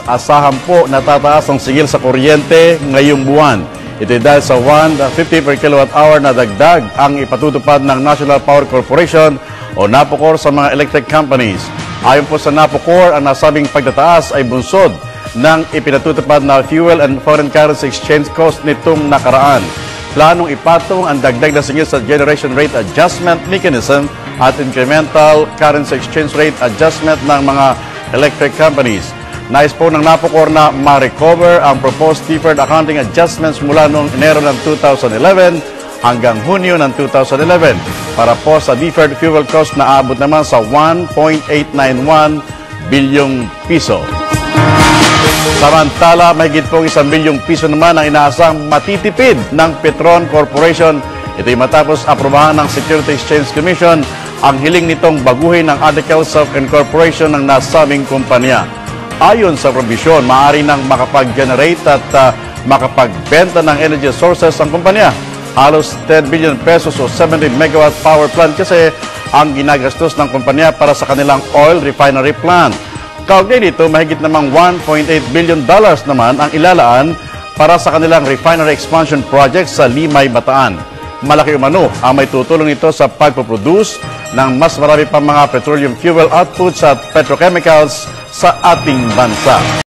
asahan po na tataas ang sigil sa kuryente ngayong buwan. Ito dahil sa 150 per kilowatt hour na dagdag ang ipatutupad ng National Power Corporation o NAPOCOR sa mga electric companies. Ayon po sa NAPOCOR, ang nasabing pagtataas ay bunsod ng ipinatutupad na fuel and foreign currency exchange cost nitong nakaraan. Planong ipatong ang dagdag na singil sa Generation Rate Adjustment Mechanism at Incremental Currency Exchange Rate Adjustment ng mga electric companies. Nais po ng NAPOCOR na ma-recover ang proposed deferred accounting adjustments mula noong Enero ng 2011 hanggang Hunyo ng 2011 para po sa deferred fuel cost na aabot naman sa 1.891 bilyong piso. Samantala, mahigit pong 1 bilyong piso naman ang inaasang matitipid ng Petron Corporation. Ito'y matapos aprobahan ng Securities Exchange Commission ang hiling nitong baguhin ng Articles of Incorporation ng nasabing kumpanya. Ayon sa probisyon, maaari nang makapag-generate at makapagbenta ng energy sources ang kumpanya. Halos 10 billion pesos o 70 megawatt power plant kasi ang ginagastos ng kumpanya para sa kanilang oil refinery plant. Kaugnay dito, mahigit namang $1.8 billion naman ang ilalaan para sa kanilang refinery expansion project sa Limay, Bataan. Malaki umano ang may tutulong nito sa pagpoproduce ng mas marami pang mga petroleum fuel outputs at petrochemicals sa ating bansa.